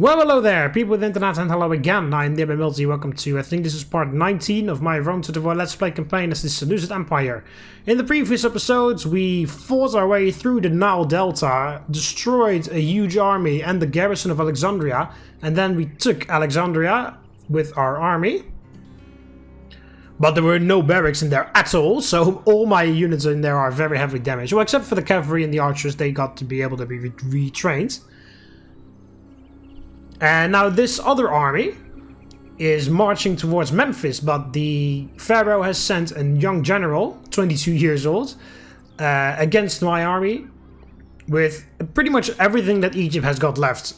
Well, hello there, people with the internet, and hello again. I'm TheMBmulti. Welcome to, I think this is part 19 of my Rome to the Void Let's Play campaign as the Seleucid Empire. In the previous episodes, we fought our way through the Nile Delta, destroyed a huge army and the garrison of Alexandria, and then we took Alexandria with our army. But there were no barracks in there at all, so all my units in there are very heavily damaged. Well, except for the cavalry and the archers, they got to be able to be retrained. And now this other army is marching towards Memphis, but the Pharaoh has sent a young general, 22 years old, against my army with pretty much everything that Egypt has got left.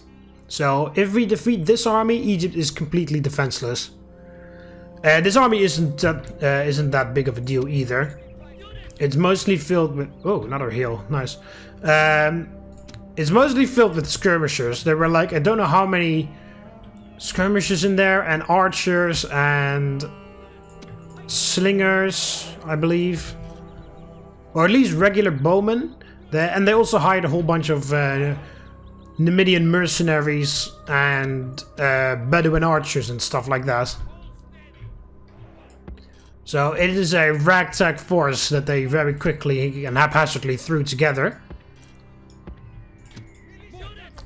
So if we defeat this army, Egypt is completely defenseless. This army isn't that big of a deal either. It's mostly filled with... Oh, another heal. Nice. It's mostly filled with skirmishers. There were like, I don't know how many skirmishers in there, and archers and slingers, I believe. Or at least regular bowmen. And they also hired a whole bunch of Numidian mercenaries and Bedouin archers and stuff like that. So it is a ragtag force that they very quickly and haphazardly threw together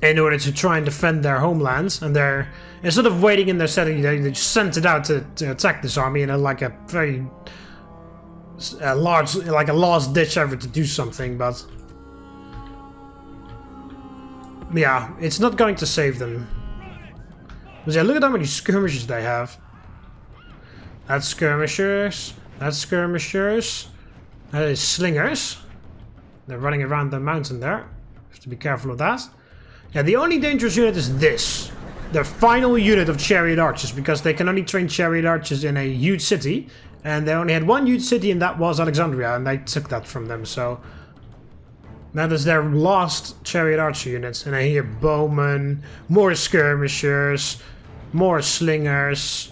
in order to try and defend their homelands. And they're, instead of waiting in their setting, they just sent it out to attack this army in like a very large, like a last ditch effort to do something, but yeah, it's not going to save them. Because yeah, look at how many skirmishers they have. That's skirmishers, that's skirmishers, that is slingers. They're running around the mountain there. Have to be careful of that. Yeah, the only dangerous unit is this. The final unit of chariot archers, because they can only train chariot archers in a huge city. And they only had one huge city, and that was Alexandria, and they took that from them, so... That is their last chariot archer units. And I hear bowmen, more skirmishers, more slingers,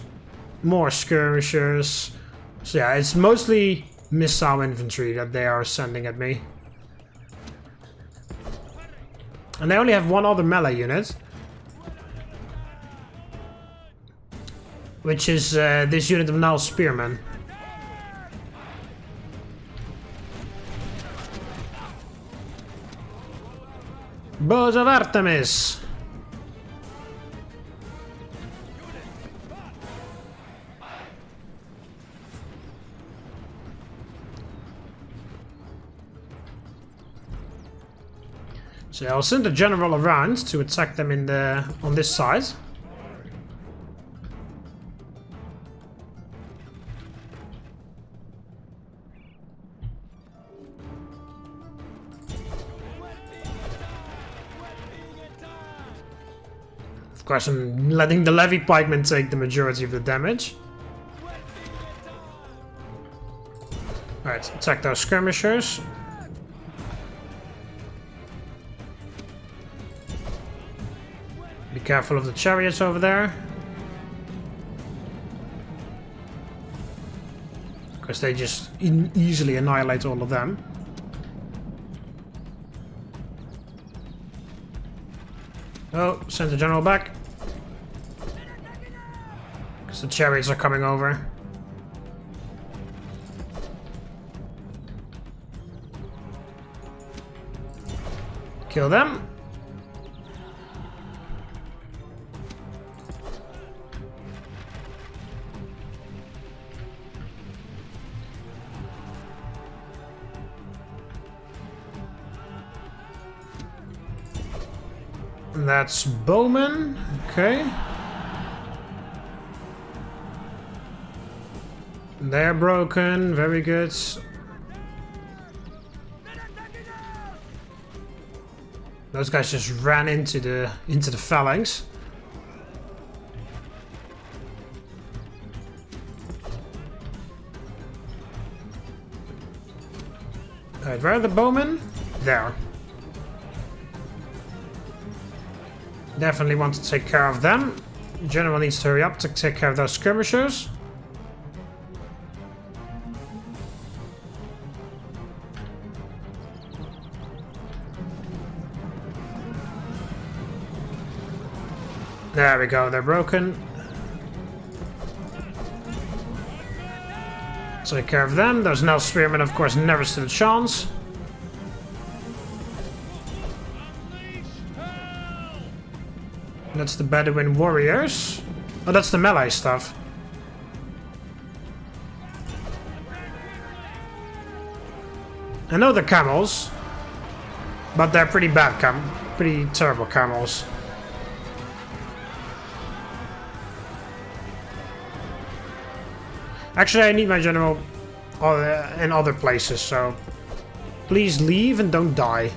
more skirmishers. So yeah, it's mostly missile infantry that they are sending at me. And they only have one other melee unit, which is this unit of Nile Spearmen. Bows of Artemis! So I'll send a general around to attack them in the on this side. Of course, I'm letting the levy pikemen take the majority of the damage. Alright, attack those skirmishers. Be careful of the chariots over there, because they just easily annihilate all of them. Oh, send the general back, because the chariots are coming over. Kill them. That's bowman. Okay. They're broken. Very good. Those guys just ran into the phalanx. Alright, where are the bowmen? There. Definitely want to take care of them. General needs to hurry up to take care of those skirmishers. There we go, they're broken. Take care of them. Those Nell Spearmen, of course, never stood a chance. That's the Bedouin warriors. Oh, that's the melee stuff. I know they're camels, but they're pretty bad pretty terrible camels. Actually, I need my general in other places, so please leave and don't die.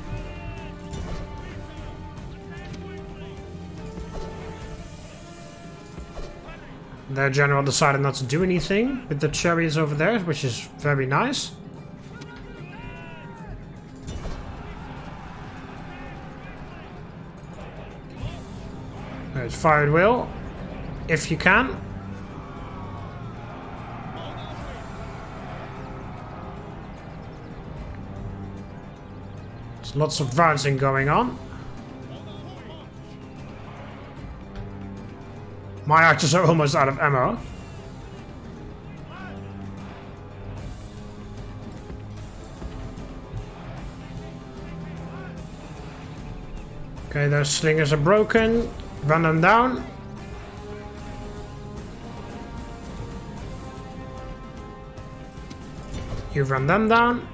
Their general decided not to do anything with the chariots over there, which is very nice. Alright, fire at will, if you can. There's lots of advancing going on. My archers are almost out of ammo. Okay, those slingers are broken. Run them down. You run them down.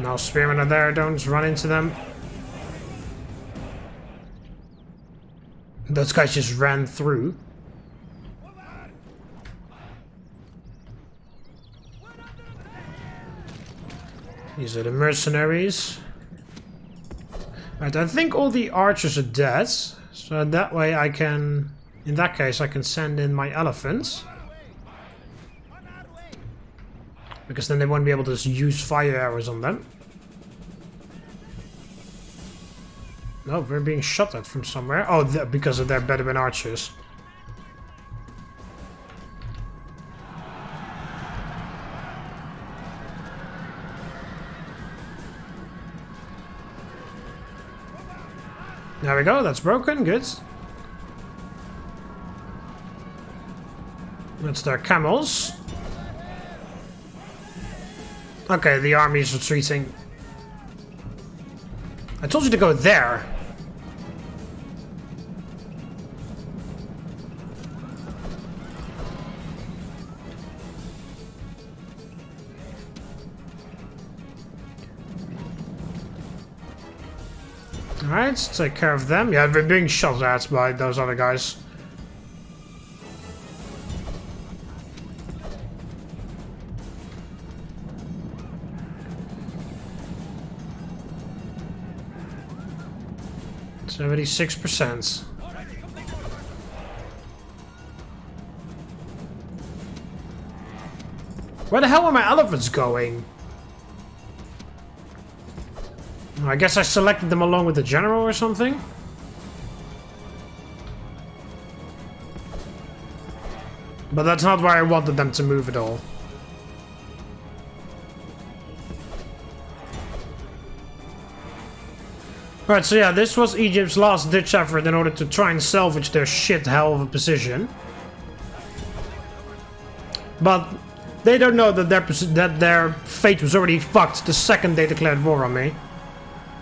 Now spearmen are there, don't run into them. Those guys just ran through. These are the mercenaries. Right, I think all the archers are dead. So that way I can... In that case, I can send in my elephants. Because then they won't be able to use fire arrows on them. No, we're being shot at from somewhere. Oh, because of their Bedouin archers. There we go, that's broken, good. That's their camels. Okay, the army is retreating. I told you to go there. Alright, take care of them. Yeah, they're being shot at by those other guys. %. Where the hell are my elephants going? I guess I selected them along with the general or something. But that's not where I wanted them to move at all. Alright, so yeah, this was Egypt's last ditch effort in order to try and salvage their shit hell of a position. But they don't know that their fate was already fucked the second they declared war on me.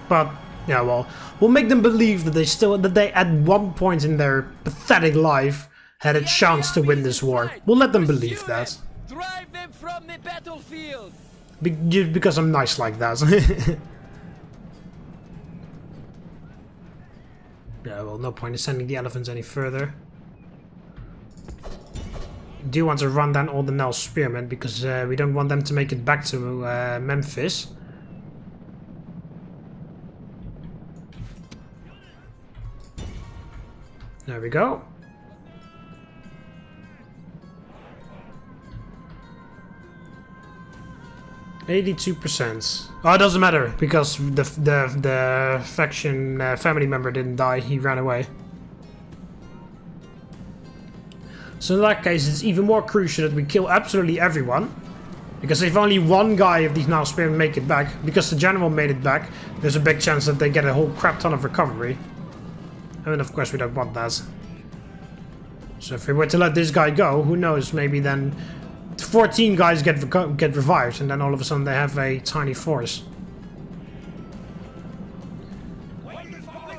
But yeah, well, we'll make them believe that they at one point in their pathetic life had a chance to win this war. We'll let them believe that. Drive them from the battlefield. Because I'm nice like that. Yeah, well, no point in sending the elephants any further. I do want to run down all the Nell Spearmen because we don't want them to make it back to Memphis. There we go. %. Oh, it doesn't matter because the faction family member didn't die. He ran away. So in that case, it's even more crucial that we kill absolutely everyone Because if only one guy of these now spearmen make it back, because the general made it back, there's a big chance that they get a whole crap ton of recovery. I mean, of course we don't want that. So if we were to let this guy go, who knows, maybe then 14 guys get revived, and then all of a sudden they have a tiny force.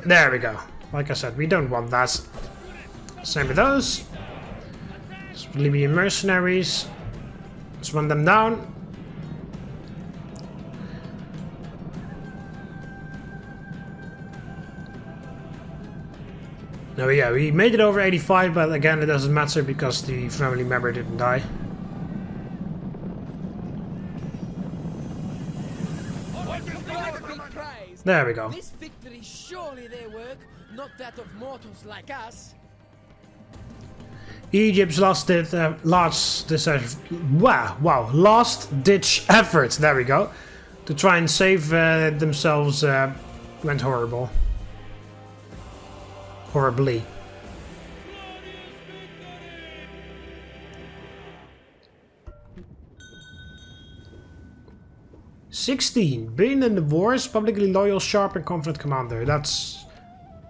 There we go. Like I said, we don't want that. Same with those. Libyan mercenaries. Let's run them down. No, yeah, we made it over 85, but again, it doesn't matter because the family member didn't die. There we go. This victory is surely their work, not that of mortals like us. Egypt's last ditch effort, there we go, to try and save themselves went horribly. Horribly. Being in the wars, publicly loyal, sharp, and confident commander. That's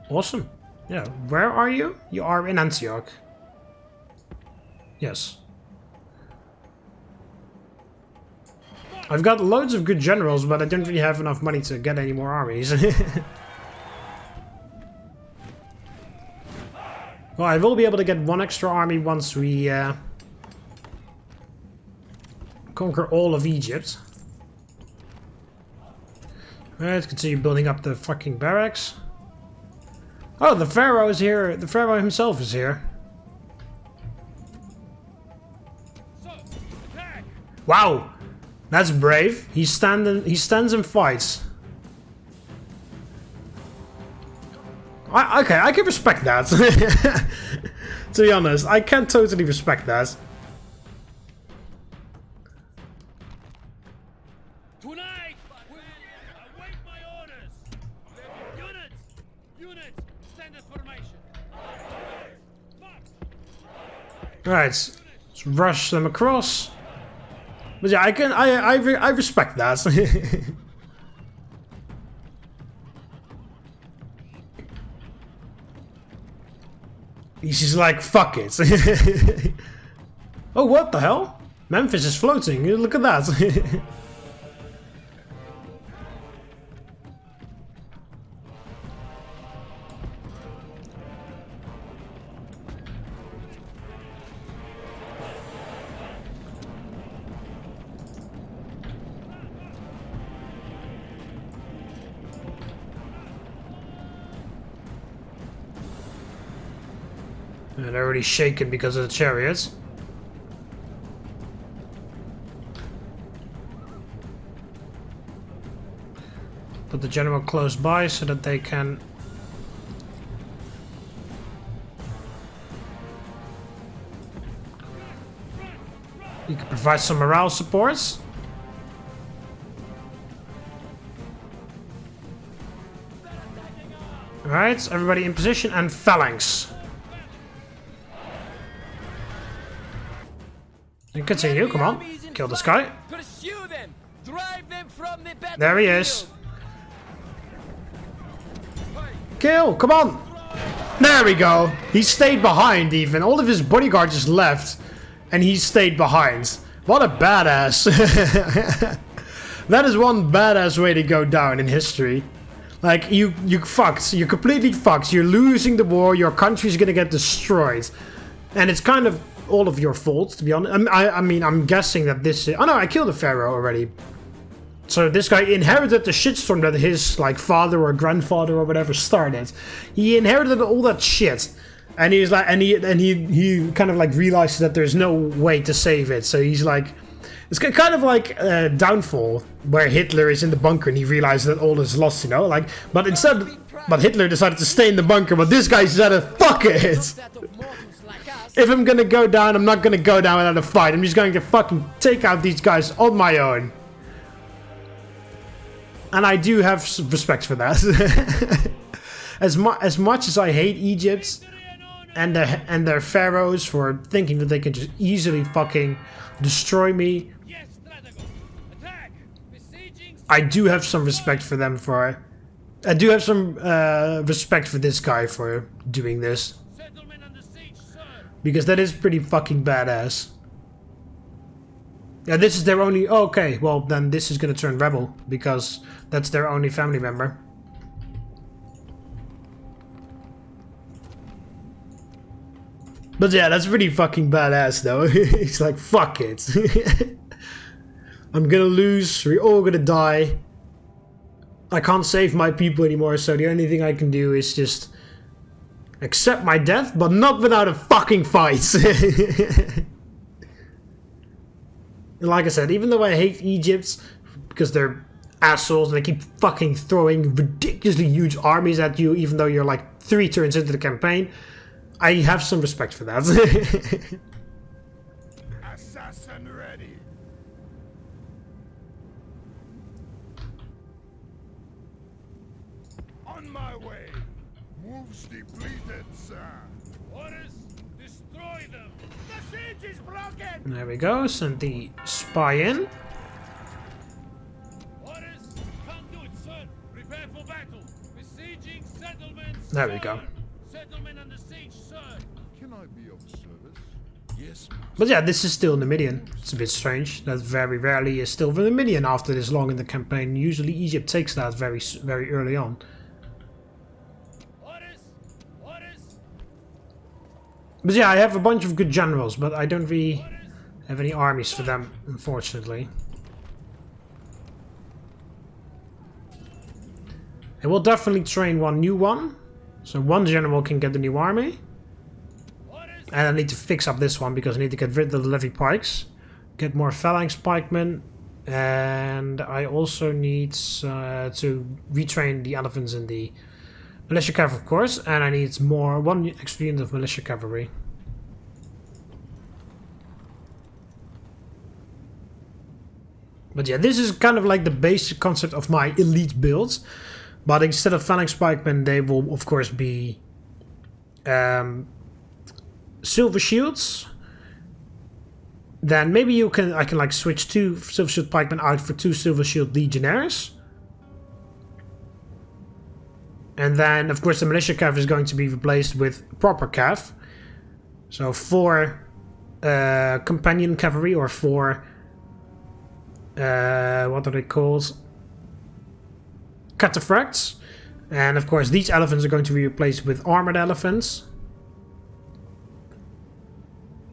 awesome. Yeah, where are you? You are in Antioch. Yes. I've got loads of good generals, but I don't really have enough money to get any more armies. Well, I will be able to get one extra army once we conquer all of Egypt. Alright, continue building up the fucking barracks. Oh, the pharaoh is here. The pharaoh himself is here. Wow, that's brave. He stands and fights. Okay, I can respect that. To be honest, I can totally respect that. Tonight, await my orders. Units, standard formation. Right, let's rush them across. But yeah, I respect that. He's just like, fuck it. Oh, what the hell? Memphis is floating. Look at that. And they're already shaken because of the chariots. Put the general close by so that they can... You can provide some morale supports. Alright, everybody in position and phalanx. And continue, come on. Kill this guy. Pursue them. Drive them from the There he is. Kill, come on. There we go. He stayed behind even. All of his bodyguards just left. And he stayed behind. What a badass. That is one badass way to go down in history. Like, you fucked. You're completely fucked. You're losing the war. Your country's gonna get destroyed. And it's kind of all of your fault, to be honest. I mean, I'm guessing that this is... Oh no, I killed the pharaoh already. So this guy inherited the shitstorm that his, like, father or grandfather or whatever started. He inherited all that shit. And he's like... And he kind of, like, realizes that there's no way to save it. So he's like... It's kind of like Downfall, where Hitler is in the bunker and he realizes that all is lost, you know? Like, but instead... But Hitler decided to stay in the bunker, but this guy decided, fuck it! If I'm gonna go down, I'm not gonna go down without a fight. I'm just going to fucking take out these guys on my own. And I do have some respect for that. As much as I hate Egypt and their pharaohs for thinking that they can just easily fucking destroy me, I do have some respect for them for... I do have some respect for this guy for doing this. Settlement under siege, sir. Because that is pretty fucking badass. Yeah, this is their only... Oh, okay, well then this is gonna turn rebel. Because that's their only family member. But yeah, that's pretty fucking badass though. He's like, fuck it. I'm gonna lose, we're all gonna die. I can't save my people anymore, so the only thing I can do is just accept my death, but not without a fucking fight. Like I said, even though I hate Egypt because they're assholes and they keep fucking throwing ridiculously huge armies at you, even though you're like 3 turns into the campaign, I have some respect for that. Assassin ready. On my way. Moves depleted, sir. Orders, destroy them. The siege is broken. There we go, send the spy in. Orders, can't do it, sir. Prepare for battle. Besieging settlements. There we sir. go. Settlement under siege, sir. Can I be of service? Yes, master. But yeah, this is still Numidian. It's a bit strange. That very rarely is still Numidian after this long in the campaign. Usually Egypt takes that very early on. Orders, orders, But yeah, I have a bunch of good generals, but I don't really have any armies for them, unfortunately. I will definitely train one new one. So one general can get the new army. orders. And I need to fix up this one because I need to get rid of the levy pikes. Get more phalanx pikemen. And I also need to retrain the elephants in the militia cavalry, of course. And I need one extra unit of militia cavalry. But yeah, this is kind of like the basic concept of my elite builds. But instead of phalanx pikemen, they will of course be silver shields. Then maybe I can like switch 2 silver shield pikemen out for 2 silver shield legionnaires. And then of course the militia cav is going to be replaced with proper cav. So 4 companion cavalry or 4 what are they called? Cataphracts. And of course these elephants are going to be replaced with armored elephants.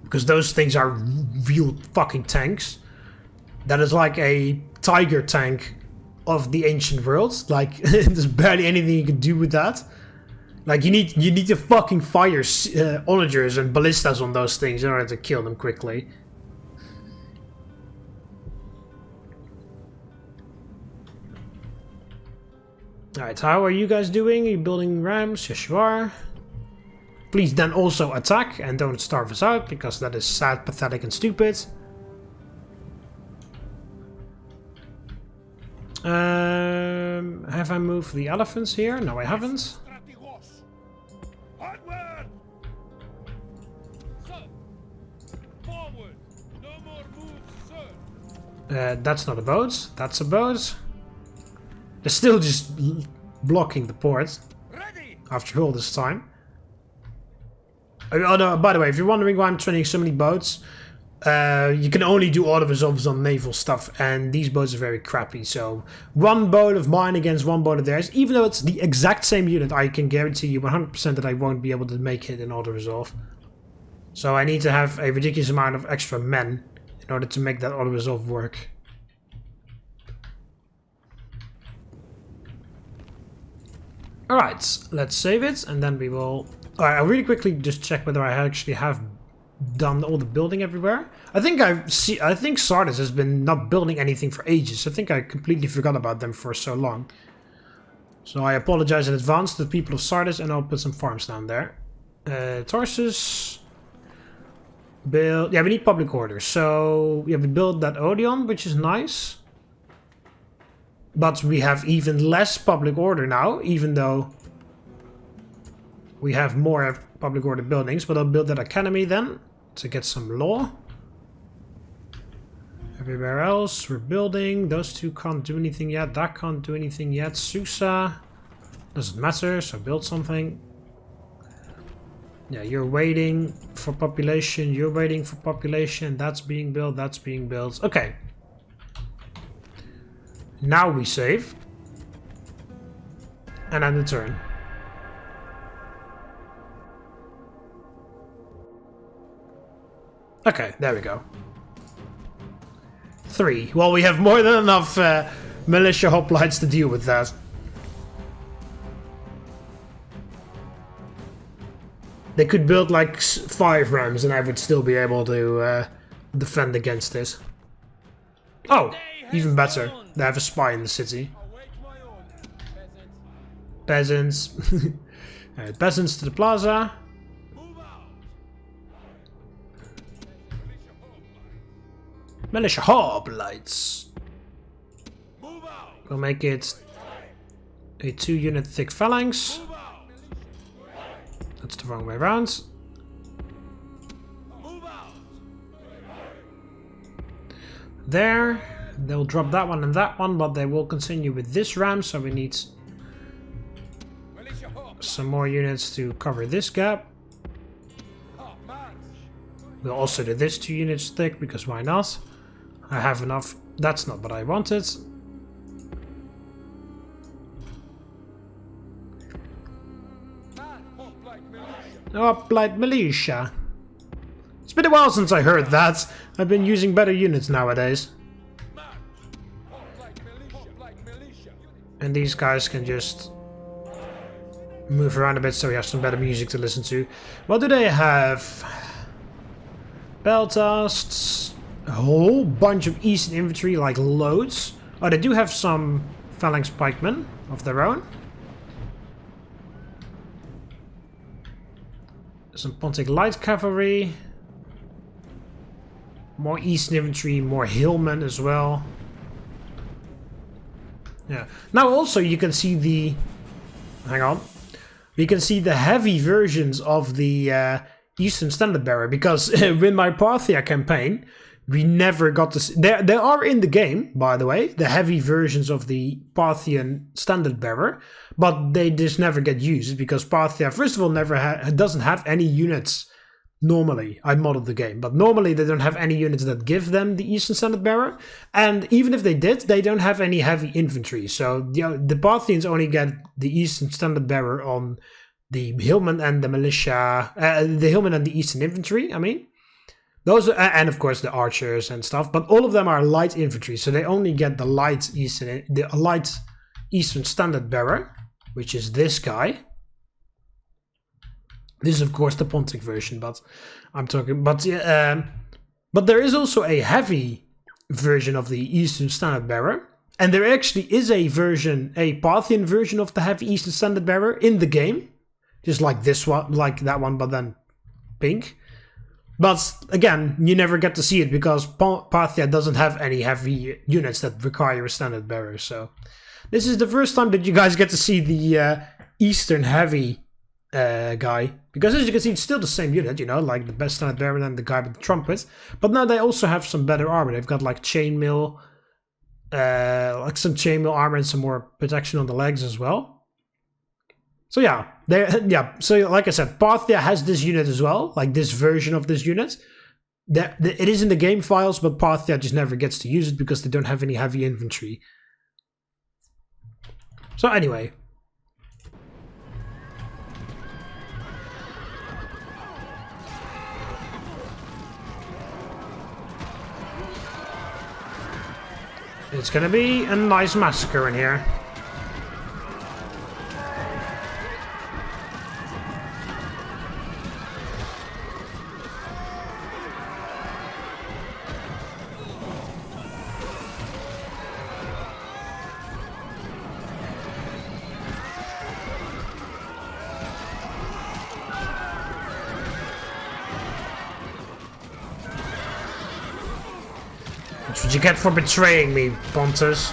Because those things are real fucking tanks. That is like a tiger tank of the ancient world. Like there's barely anything you can do with that. Like you need to fucking fire onagers and ballistas on those things in order to kill them quickly. Alright, how are you guys doing? Are you building rams? Yes, you are. Please then also attack and don't starve us out, because that is sad, pathetic, and stupid. Have I moved the elephants here? No, I haven't. Onward! Sir, forward. No more moves, sir. That's not a boat. That's a boat. They're still just blocking the port Ready! after all this time. Oh no, by the way, if you're wondering why I'm training so many boats, you can only do auto resolves on naval stuff, and these boats are very crappy. So 1 boat of mine against 1 boat of theirs, even though it's the exact same unit, I can guarantee you 100% that I won't be able to make it in auto resolve. So I need to have a ridiculous amount of extra men in order to make that auto resolve work. Alright, let's save it, and then we will... Alright, I'll really quickly just check whether I actually have done all the building everywhere. I think Sardis has been not building anything for ages. I think I completely forgot about them for so long. So I apologize in advance to the people of Sardis, and I'll put some farms down there. Tarsus... Build... Yeah, we need public order. So, yeah, we built that Odeon, which is nice. But we have even less public order now, even though we have more public order buildings. But I'll build that academy then, to get some law. Everywhere else, we're building. Those two can't do anything yet. That can't do anything yet. Susa. Doesn't matter, so build something. Yeah, you're waiting for population. You're waiting for population. That's being built. That's being built. Okay. Now we save. And end the turn. Okay, there we go. 3. Well, we have more than enough militia hoplites to deal with that. They could build like 5 rams and I would still be able to defend against this. Oh, even better. They have a spy in the city. Peasants. Alright, peasants to the plaza. Militia hoplites. We'll make it a 2-unit thick phalanx. That's the wrong way around. There. They'll drop that one and that one, but they will continue with this ram, so we need some more units to cover this gap. We'll also do this 2 units thick, because why not? I have enough. That's not what I wanted. Hoplite militia. It's been a while since I heard that. I've been using better units nowadays. And these guys can just move around a bit so we have some better music to listen to. What do they have? Beltasts. A whole bunch of Eastern infantry, like loads. Oh, they do have some phalanx pikemen of their own. Some Pontic light cavalry. More Eastern infantry, more hillmen as well. Yeah. Now also you can see the... Hang on. We can see the heavy versions of the Eastern Standard Bearer, because with my Parthia campaign, we never got to see... They are in the game, by the way, the heavy versions of the Parthian Standard Bearer, but they just never get used, because Parthia, first of all, doesn't have any units normally. I modded the game, but normally they don't have any units that give them the Eastern Standard Bearer, and even if they did, they don't have any heavy infantry, so the Parthians only get the Eastern Standard Bearer on the hillmen and the militia, the hillmen and the Eastern infantry, I mean. Those are, and of course the archers and stuff, but all of them are light infantry, so they only get the light Eastern Standard Bearer, which is this guy. This is of course the Pontic version, but I'm talking. But there is also a heavy version of the Eastern Standard Bearer, and there actually is a version, a Parthian version of the heavy Eastern Standard Bearer in the game, just like this one, like that one, but then pink. But again, you never get to see it because Parthia doesn't have any heavy units that require a standard bearer. So this is the first time that you guys get to see the Eastern heavy guy. Because as you can see, it's still the same unit, you know, like the best standard bearer and the guy with the trumpet. But now they also have some better armor. They've got like chainmail, like some chainmail armor and some more protection on the legs as well. So yeah, so like I said, Parthia has this unit as well, like this version of this unit. It is in the game files, but Parthia just never gets to use it because they don't have any heavy infantry. So anyway. It's gonna be a nice massacre in here. That's what you get for betraying me, Pontus.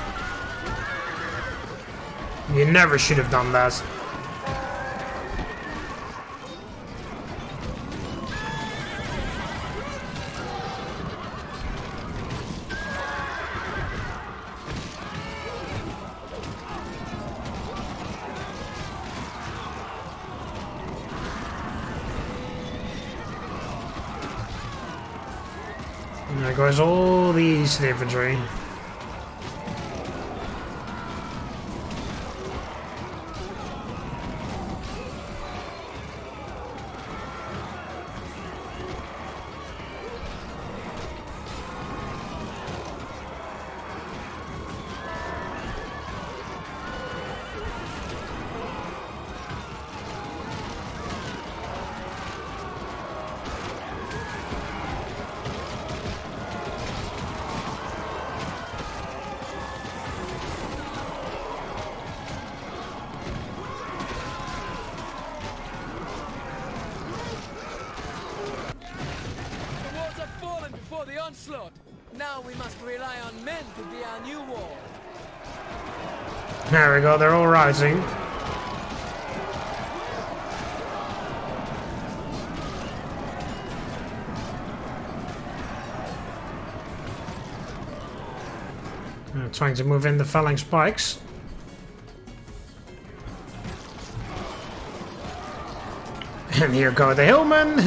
You never should have done that. And there goes all the Eastern infantry. The walls have fallen before the onslaught. Now we must rely on men to be our new wall. There we go, they're all rising. Trying to move in the phalanx spikes. And here go the hillmen.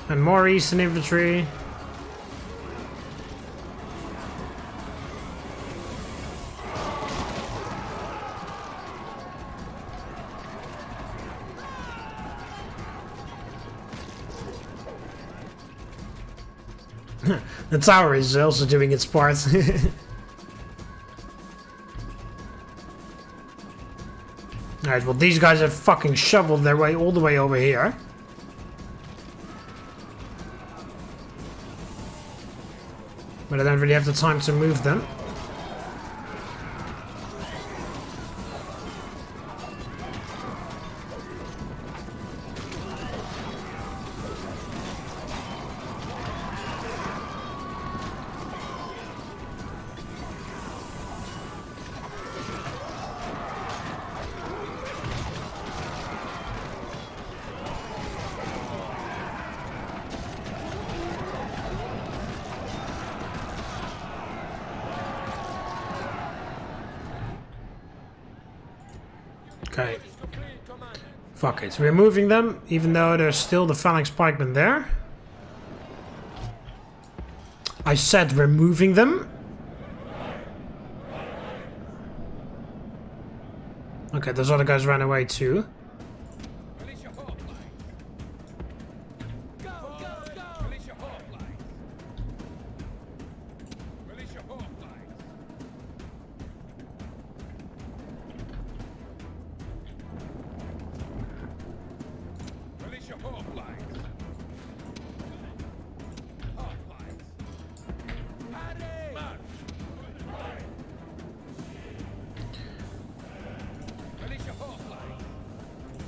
And more Eastern infantry. The tower is also doing its part. Alright, well these guys have fucking shoveled their way all the way over here. But I don't really have the time to move them. Okay. Fuck it. We're moving them, even though there's still the phalanx pikemen there. I said we're moving them. Okay, those other guys ran away too.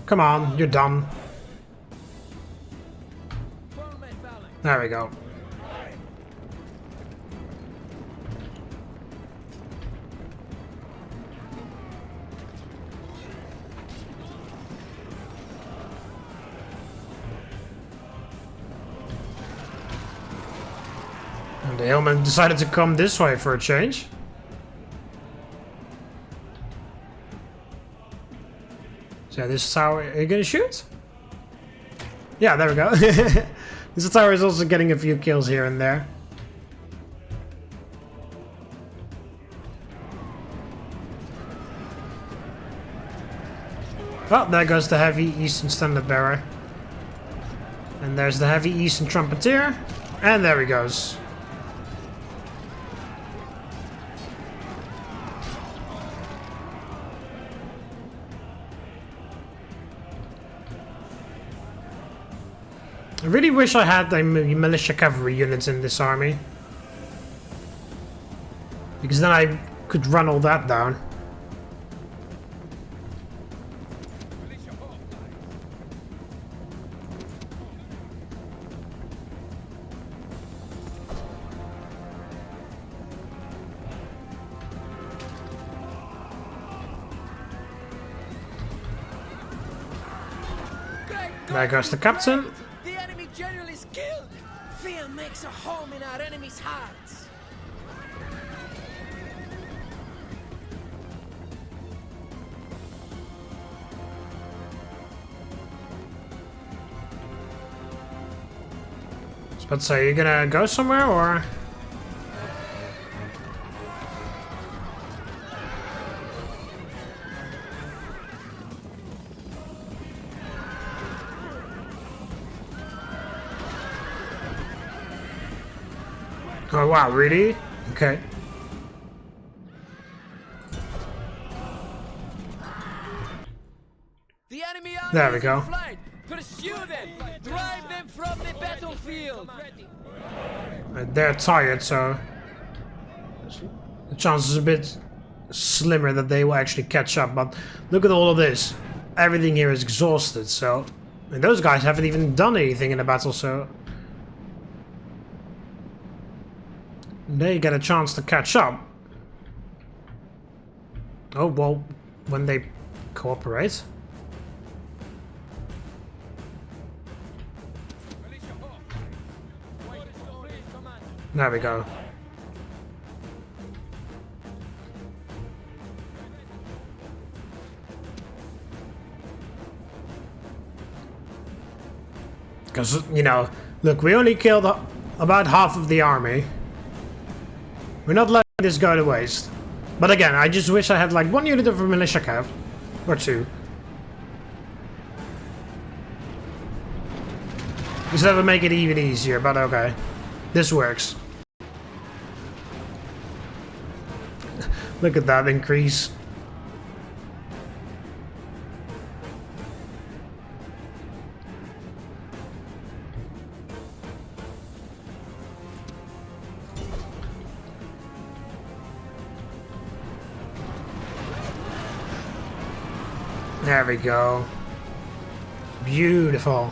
Come on, you're done. There we go. And the hillman decided to come this way for a change. So this tower, are you gonna shoot? Yeah, there we go. This tower is also getting a few kills here and there. Oh, there goes the heavy Eastern standard bearer. And there's the heavy Eastern trumpeter. And there he goes. I really wish I had a militia cavalry units in this army. Because then I could run all that down. There goes the captain. The enemy general is killed. Fear makes a home in our enemies' hearts. Let's say, you gonna go somewhere or? Oh wow, really? Okay. The enemy army There we is go. in flight. Pursue them. Drive them from the battlefield. They're tired, so the chance is a bit slimmer that they will actually catch up. But look at all of this. Everything here is exhausted, so... And those guys haven't even done anything in the battle, so... They get a chance to catch up. Oh, well, when they cooperate. There we go. Because, you know, look, we only killed about half of the army. We're not letting this go to waste. But again, I just wish I had like 1 unit of a militia cav. Or 2. Because that would make it even easier, but okay. This works. Look at that increase. There we go. Beautiful.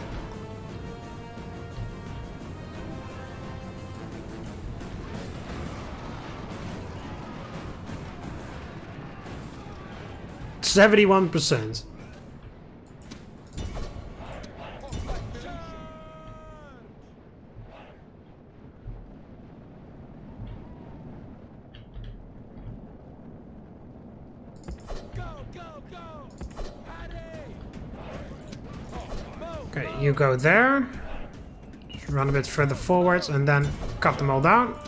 %71%. Okay, you go there. Just run a bit further forwards and then cut them all down.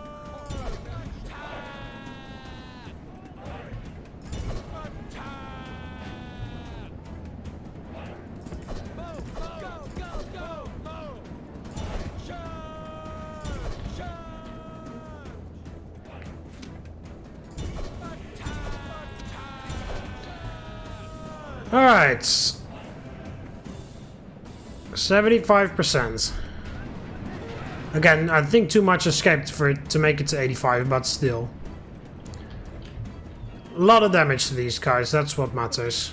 Alright. 75%. Again, I think too much escaped for it to make it to 85, but still. A lot of damage to these guys, that's what matters.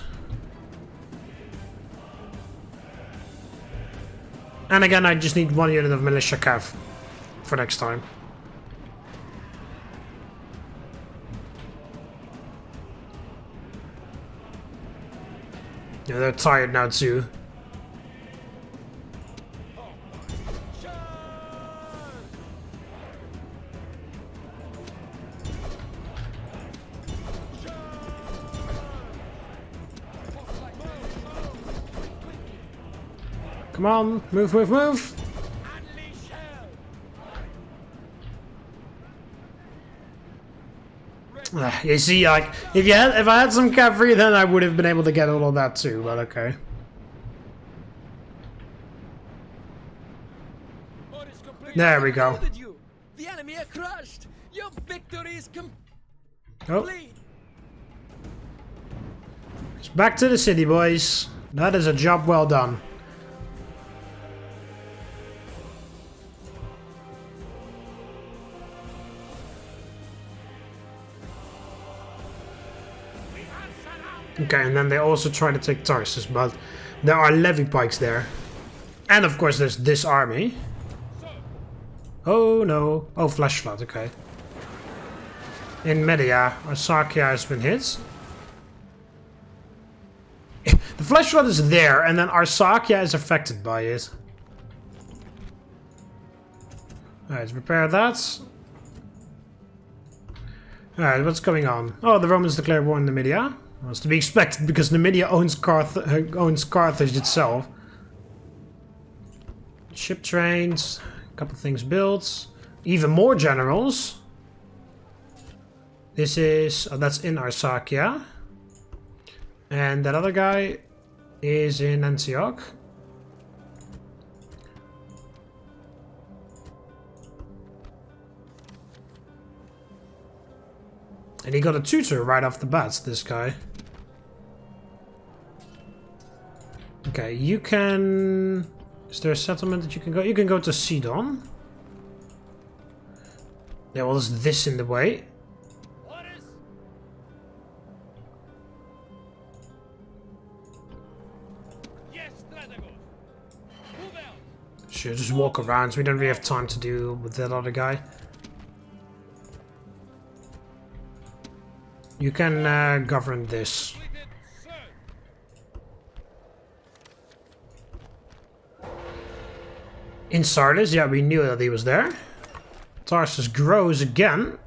And again, I just need 1 unit of militia cav for next time. Yeah, they're tired now too. Come on, move, move, move! You see, like, if I had some cavalry, then I would have been able to get all of that too, but okay. There we go. The enemy are crushed. Your victory is complete. Oh. It's back to the city, boys. That is a job well done. Okay, and then they also try to take Tarsus, but there are levy pikes there. And of course there's this army. Oh no. Oh, flash flood, okay. In Media, Arsacia has been hit. The flash flood is there, and then Arsacia is affected by it. Alright, repair that. Alright, what's going on? Oh, the Romans declare war in Numidia. Was to be expected because Numidia owns Carthage itself. Ship trains. couple things built. Even more generals. This is... Oh, that's in Arsacia. And that other guy is in Antioch. And he got a tutor right off the bat, this guy. Okay, you can... Is there a settlement that you can go? You can go to Sidon. Yeah, well, there's this in the way. Orders. Yes, Strategos. Move out. Should just walk around. We don't really have time to deal with that other guy. You can govern this. Completed, sir. In Sardis, yeah, we knew that he was there. Tarsus grows again.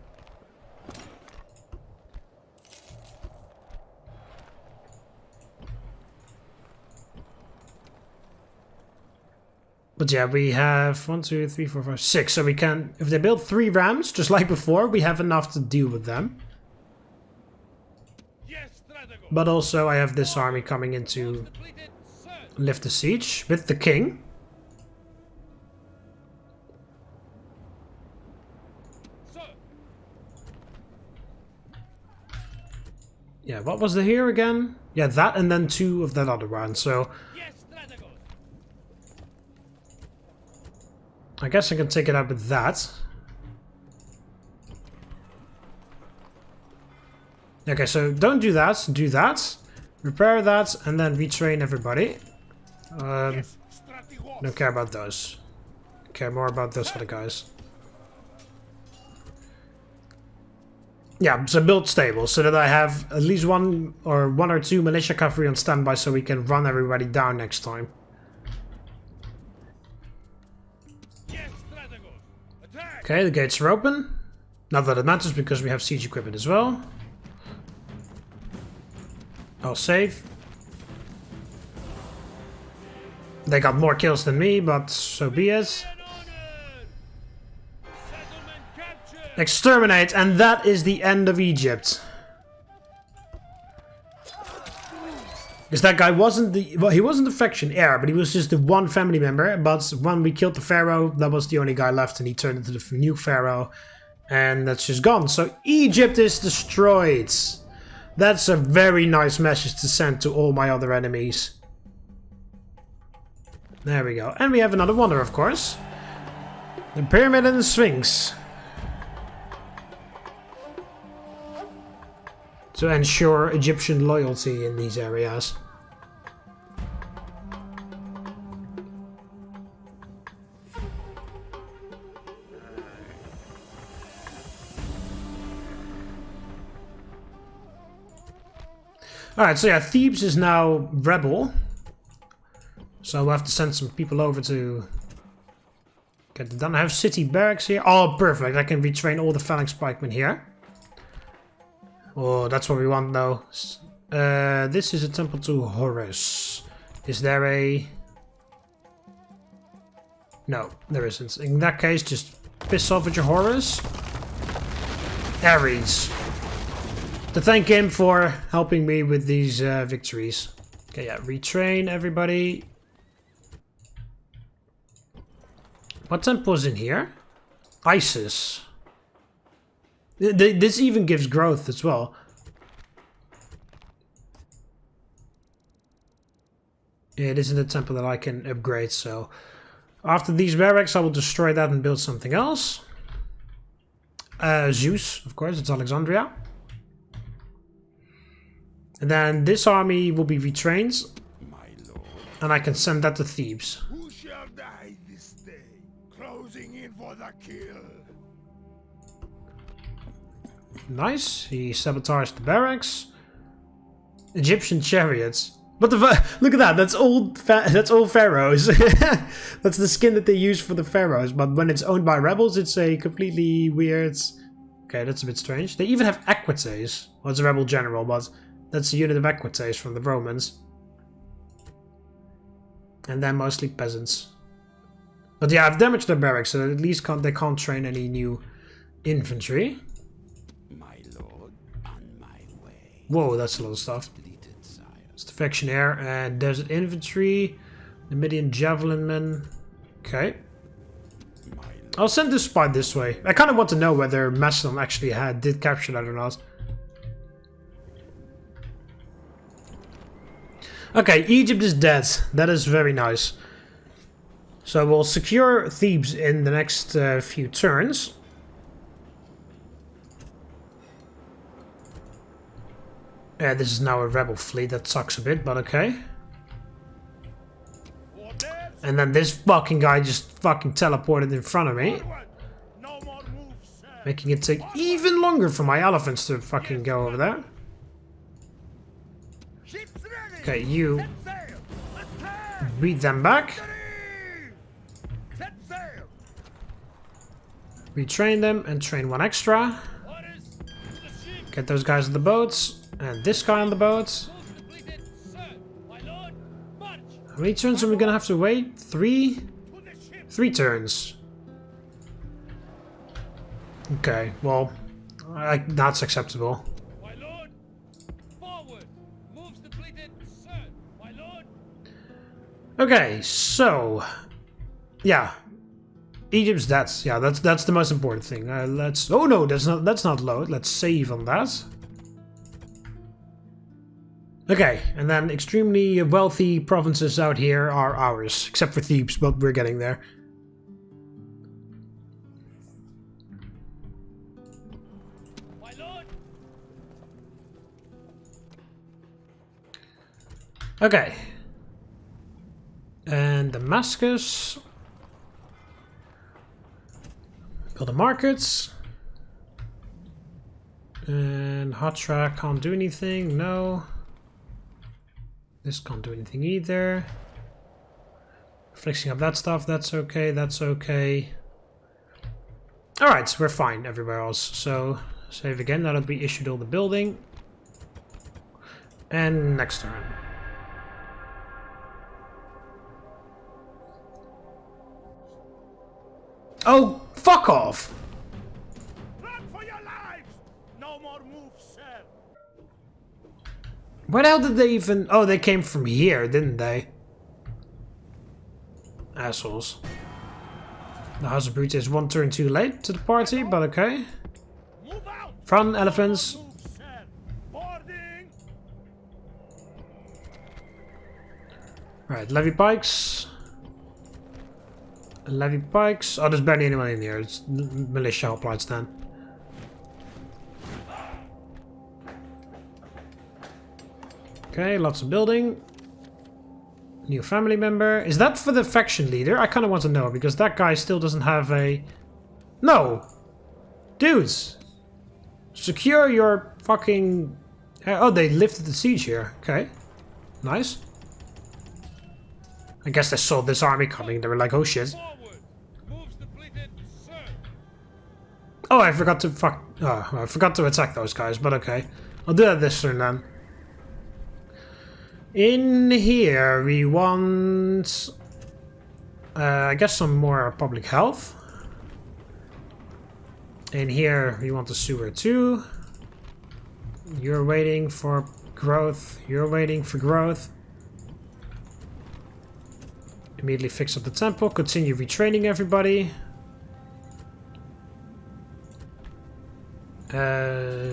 But yeah, we have 1, 2, 3, 4, 5, 6. So we can, if they build 3 rams, just like before, we have enough to deal with them. Yes, Strategos. But also I have this army coming in to Completed, sir. lift the siege with the king. Sir. Yeah, what was the here again? Yeah, that and then 2 of that other one. So Yes, Strategos. I guess I can take it out with that. Okay, so don't do that. Do that. Repair that and then retrain everybody. Yes, Strategos. Don't care about those. Care more about those other guys. Yeah, so build stable so that I have at least one or two militia cavalry on standby so we can run everybody down next time. Yes, Strategos. Attack. Okay, the gates are open. Not that it matters because we have siege equipment as well. I'll save. They got more kills than me, but so be it. And honor. Settlement captured. Exterminate, and that is the end of Egypt. Because that guy wasn't the... Well, he wasn't the faction heir, but he was just the one family member. But when we killed the pharaoh, that was the only guy left, and he turned into the new pharaoh. And that's just gone. So Egypt is destroyed. That's a very nice message to send to all my other enemies. There we go. And we have another wonder, of course. The Pyramid and the Sphinx. To ensure Egyptian loyalty in these areas. Alright, so yeah, Thebes is now rebel. So we'll have to send some people over to get it done. I have city barracks here. Oh, perfect. I can retrain all the phalanx pikemen here. Oh, that's what we want though. This is a temple to Horus. Is there a... No, there isn't. In that case, just piss off at your Horus. Ares. To thank him for helping me with these victories. Okay, yeah, retrain everybody. What temple is in here? Isis. This even gives growth as well. Yeah, it isn't a temple that I can upgrade, so... After these barracks, I will destroy that and build something else. Zeus, of course, it's Alexandria. And then this army will be retrained. My lord. And I can send that to Thebes. Who shall die this day? Closing in for the kill. Nice. He sabotaged the barracks. Egyptian chariots. But the look at that. That's old. That's all pharaohs. That's the skin that they use for the pharaohs. But when it's owned by rebels, it's a completely weird. Okay, that's a bit strange. They even have Equites. Well, it's a rebel general, but that's a unit of Equites from the Romans. And they're mostly peasants. But yeah, I've damaged their barracks, so at least they can't train any new infantry. My lord, on my way. Whoa, that's a lot of stuff. Completed, sire. It's the Factionaire and desert infantry, the Midian javelin men. Okay. My lord. I'll send this spy this way. I kind of want to know whether Macedon actually did capture that or not. Okay, Egypt is dead. That is very nice. So we'll secure Thebes in the next few turns. This is now a rebel fleet. That sucks a bit, but okay. And then this fucking guy just fucking teleported in front of me. No more moves, sir. Making it take even longer for my elephants to fucking go over there. Ships ready. Okay, you Set sail. Attack. beat them back. Set sail. Retrain them and train one extra. Orders to the ship. Get those guys on the boats. And this guy on the boat. Move completed, sir. My lord, march. How many turns are we gonna have to wait? 3? To the ship. 3 turns. Okay, well, that's acceptable. My lord, forward. Moves completed, sir. My lord. Okay, so yeah, Egypt's dead. Yeah, that's the most important thing. Let's. Oh no, that's not load. Let's save on that. Okay, and then extremely wealthy provinces out here are ours, except for Thebes, but we're getting there. My lord. Okay. And Damascus. Build the markets. And Hatra can't do anything, no. This can't do anything either. Fixing up that stuff, that's okay, that's okay. Alright, so we're fine everywhere else. So, save again, now that we issued all the building. And next turn. Oh, fuck off! Run for your lives. No more moves, sir. Where the hell did they even... Oh, they came from here, didn't they? Assholes. The House of Brute is 1 turn too late to the party, but okay. Move out. Front, elephants. Move, sir. Boarding. Right, levy pikes. Levy pikes. Oh, there's barely anyone in here. It's militia hoplites then. Okay, lots of building. New family member. Is that for the faction leader? I kind of want to know because that guy still doesn't have a... No! Dudes! Secure your fucking... Oh, they lifted the siege here. Okay. Nice. I guess they saw this army coming. They were like, oh shit. Forward. Moves completed, sir. Oh, I forgot to I forgot to attack those guys, but okay. I'll do that this turn then. In here we want... I guess some more public health. In here we want the sewer too. You're waiting for growth. You're waiting for growth. Immediately fix up the temple. Continue retraining everybody.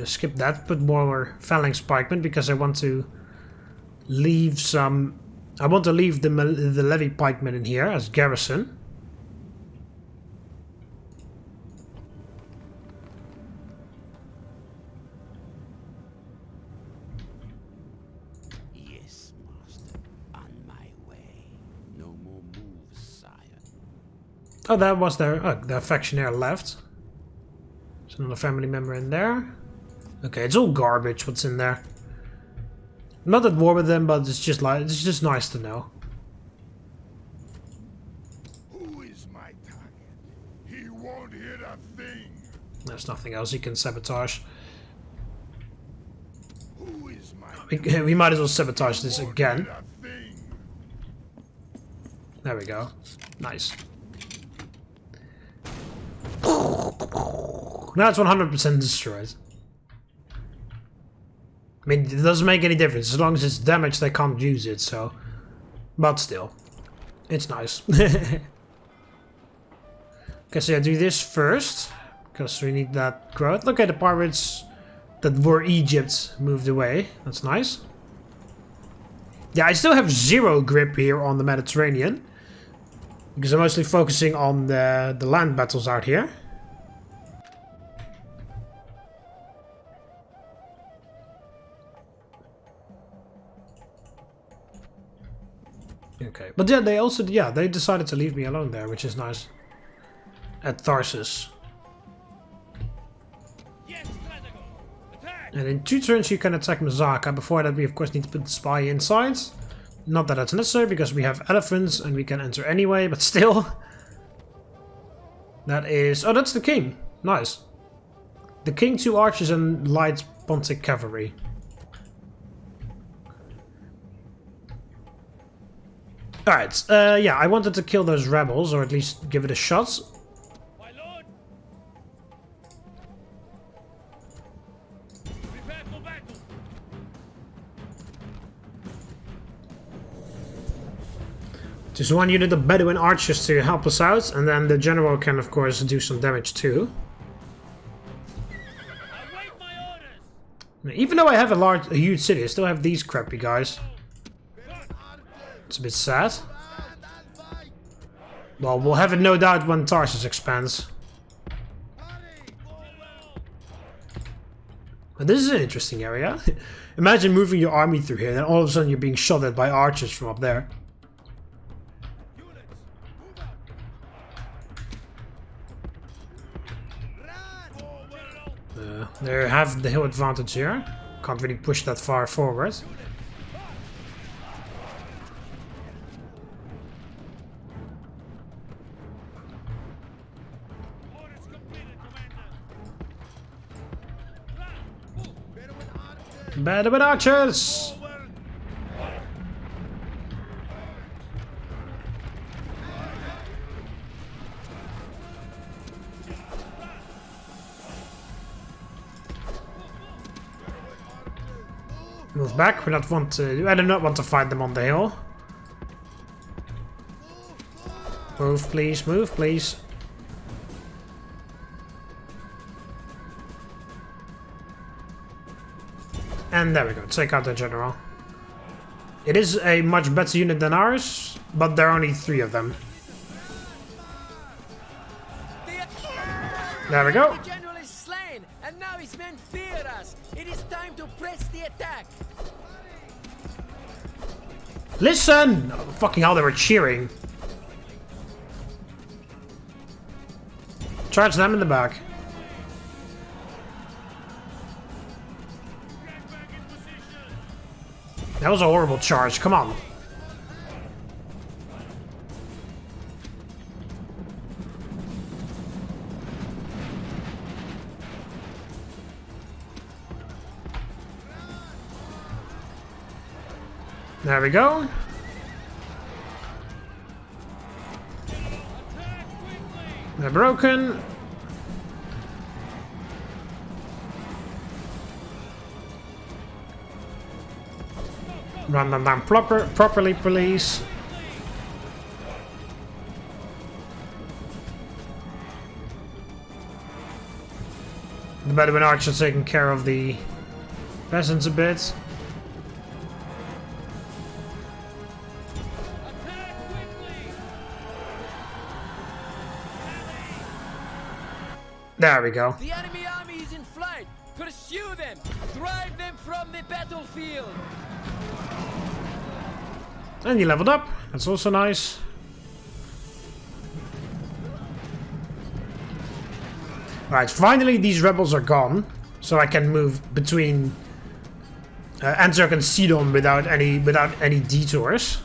Skip that. Put more phalanx pikemen because I want to leave some... I want to leave the levy pikemen in here as garrison. Yes, master. On my way. No more moves, sire. Oh, that was their factionaire left. There's another family member in there. Okay, it's all garbage what's in there. I'm not at war with them, but it's just nice to know. Who is my target? He won't hit a thing. There's nothing else he can sabotage. Who is my We might as well sabotage this again. hit a thing? There we go. Nice. Now it's 100% destroyed. I mean, it doesn't make any difference. As long as it's damaged, they can't use it, so... But still. It's nice. Okay, so yeah, do this first. Because we need that growth. Okay, the pirates that were Egypt moved away. That's nice. Yeah, I still have 0 grip here on the Mediterranean. Because I'm mostly focusing on the land battles out here. Okay, but yeah, they decided to leave me alone there, which is nice. At Tarsus. Yes, Strategos! Attack! And in 2 turns you can attack Mazaka. Before that we of course need to put the spy inside. Not that that's necessary because we have elephants and we can enter anyway, but still. That is... Oh, that's the king. Nice. The king, 2 archers and light Pontic cavalry. Alright, yeah, I wanted to kill those rebels, or at least give it a shot. My lord! Prepare for battle! Just 1 unit of Bedouin archers to help us out, and then the general can of course do some damage too. Await my orders! Even though I have a huge city, I still have these crappy guys. It's a bit sad. Well, we'll have it no doubt when Tarsus expands. But this is an interesting area. Imagine moving your army through here, and then all of a sudden you're being shot at by archers from up there. They have the hill advantage here. Can't really push that far forward. Orders completed, Commander! Bedouin archers! Move back. I do not want to fight them on the hill. Move, please. Move, please. And there we go. Take out the general. It is a much better unit than ours, but there are only 3 of them. There we go. The general is slain, and now his men fear us. It is time to press the attack. Listen! Oh, fucking hell, they were cheering. Charge them in the back. Get back in position! That was a horrible charge. Come on. There we go. They're broken. Run them down properly, please. The Bedouin archers taking care of the peasants a bit. There we go. The enemy army is in flight. Pursue them. Drive them from the battlefield. And you leveled up. That's also nice. Alright, finally these rebels are gone. So I can move between Antioch and Sidon without any detours.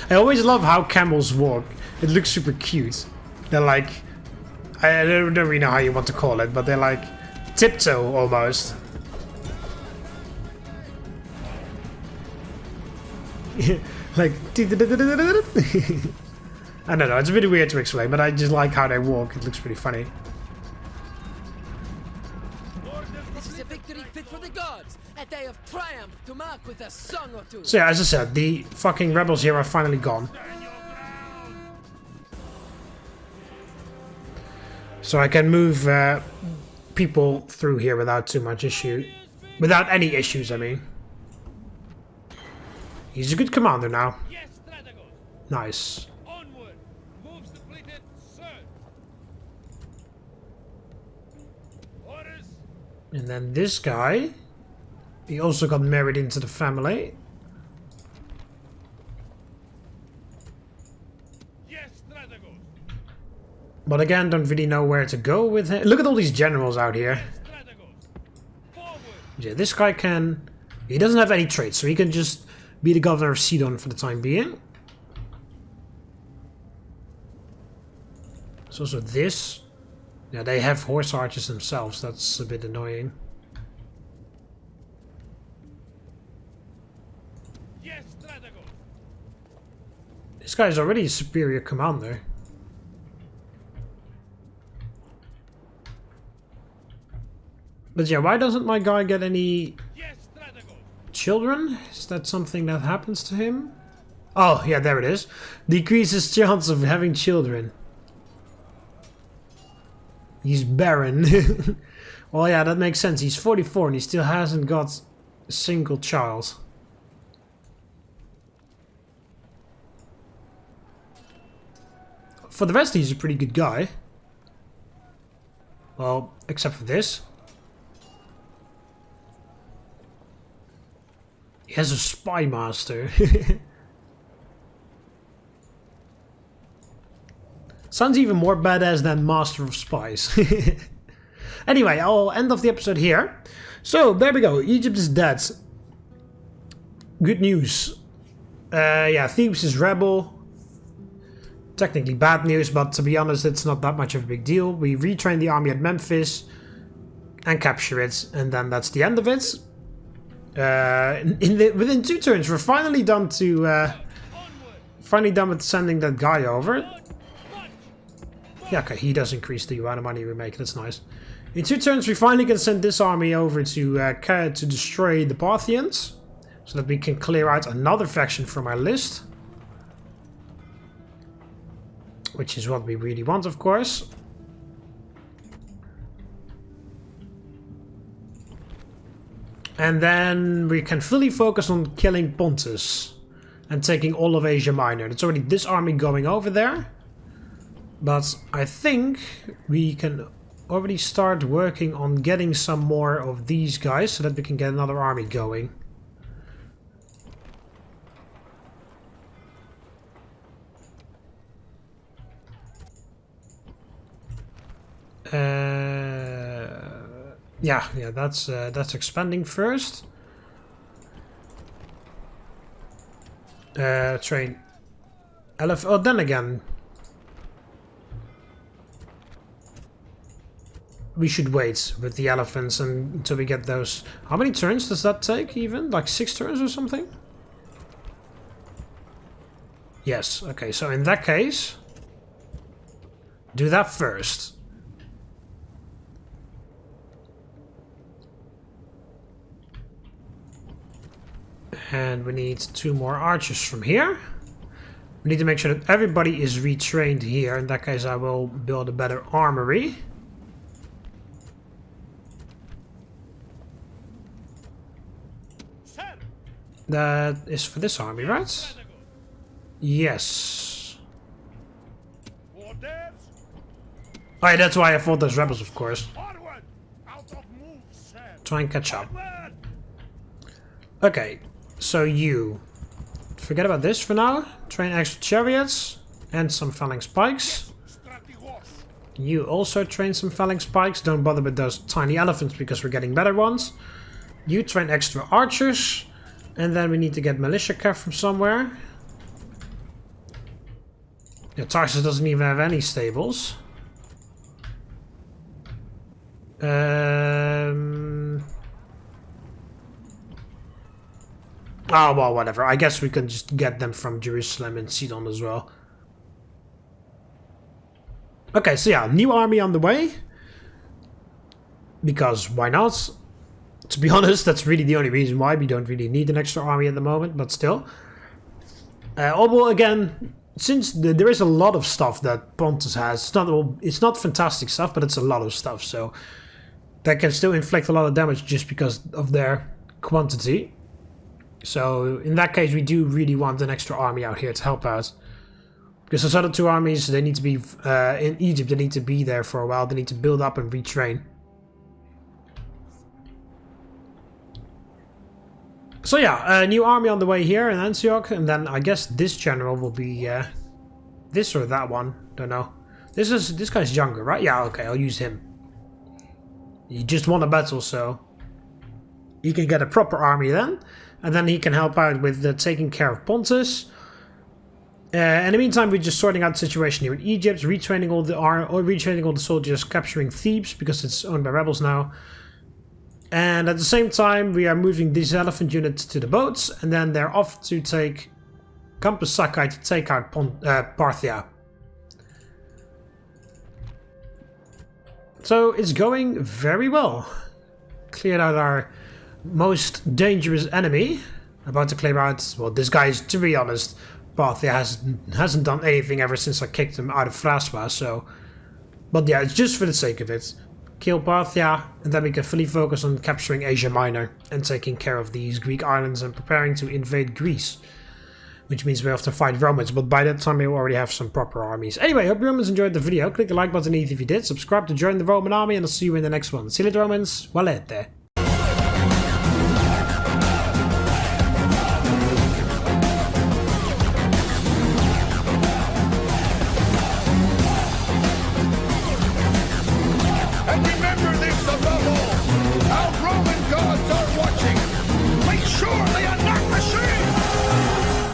I always love how camels walk. It looks super cute. They're like... I don't really know how you want to call it, but they're like tiptoe almost. Like, I don't know, it's a bit weird to explain, but I just like how they walk. It looks pretty funny. This is a victory fit for the gods, a day of triumph to mark with a song or two. So yeah, as I said, the fucking rebels here are finally gone. So I can move people through here without too much issue. Without any issues, I mean. He's a good commander now. Yes, Strategos. Nice. Onward. Moves completed, sir. Orders. And then this guy, he also got married into the family. Yes, Strategos. But again, don't really know where to go with him. Look at all these generals out here. Strategos. Forward. Yeah, this guy can... He doesn't have any traits, so he can just be the governor of Sidon for the time being. There's also this. Yeah, they have horse archers themselves. That's a bit annoying. Yes, Strategos. This guy is already a superior commander. But yeah, why doesn't my guy get any Yes, Strategos. children? Is that something that happens to him? Oh, yeah, there it is. Decreases chance of having children. He's barren. Well, yeah, that makes sense. He's 44 and he still hasn't got a single child. For the rest, he's a pretty good guy. Well, except for this. He has a spy master. Sounds even more badass than Master of Spies. Anyway, I'll end off the episode here. So, there we go. Egypt is dead. Good news. Yeah, Thebes is rebel. Technically bad news, but to be honest, it's not that much of a big deal. We retrain the army at Memphis and capture it, and then that's the end of it. Within 2 turns, we're finally done to with sending that guy over. Yeah, okay, he does increase the amount of money we make. That's nice. In 2 turns, we finally can send this army over to destroy the Parthians, so that we can clear out another faction from our list, which is what we really want, of course. And then we can fully focus on killing Pontus and taking all of Asia Minor. There's already this army going over there. But I think we can already start working on getting some more of these guys so that we can get another army going. Yeah, that's expanding first. Train. Oh, then again, we should wait with the elephants until we get those. How many turns does that take? Even like 6 turns or something? Yes. Okay. So in that case, do that first. And we need 2 more archers from here. We need to make sure that everybody is retrained here. In that case, I will build a better armory. Sir. That is for this army, right? Strategos. Yes. Orders. Oh yeah, that's why I fought those rebels, of course. Forward. Out of move, sir. Try and catch up. Forward. Okay, so you... Forget about this for now. Train extra chariots and some phalanx spikes. Strategos. You also train some phalanx spikes. Don't bother with those tiny elephants because we're getting better ones. You train extra archers. And then we need to get militia cav from somewhere. Yeah, Tarsus doesn't even have any stables. Oh, well, whatever. I guess we can just get them from Jerusalem and Sidon as well. Okay, so yeah, new army on the way. Because why not? To be honest, that's really the only reason why. We don't really need an extra army at the moment, but still. Although, again, since there is a lot of stuff that Pontus has, it's not fantastic stuff, but it's a lot of stuff, so that can still inflict a lot of damage just because of their quantity. So in that case, we do really want an extra army out here to help out. Because those other two armies, they need to be in Egypt, they need to be there for a while, they need to build up and retrain. So yeah, a new army on the way here in Antioch, and then I guess this general will be this or that one, don't know. This guy's younger, right? Yeah, okay, I'll use him. He just won a battle, so he can get a proper army then, and then he can help out with taking care of Pontus. In the meantime, we're just sorting out the situation here in Egypt, retraining all the soldiers, capturing Thebes because it's owned by rebels now. And at the same time, we are moving these elephant units to the boats, and then they're off to take Campus Sakai to take out Parthia. So it's going very well. Cleared out our most dangerous enemy. About to clear out, well, this guy is, to be honest, Parthia hasn't done anything ever since I kicked him out of Fraspa, so... But yeah, it's just for the sake of it. Kill Parthia, and then we can fully focus on capturing Asia Minor and taking care of these Greek islands and preparing to invade Greece. Which means we have to fight Romans, but by that time we will already have some proper armies. Anyway, hope you Romans enjoyed the video. Click the like button if you did, subscribe to join the Roman army, and I'll see you in the next one. See you later, Romans. Valete.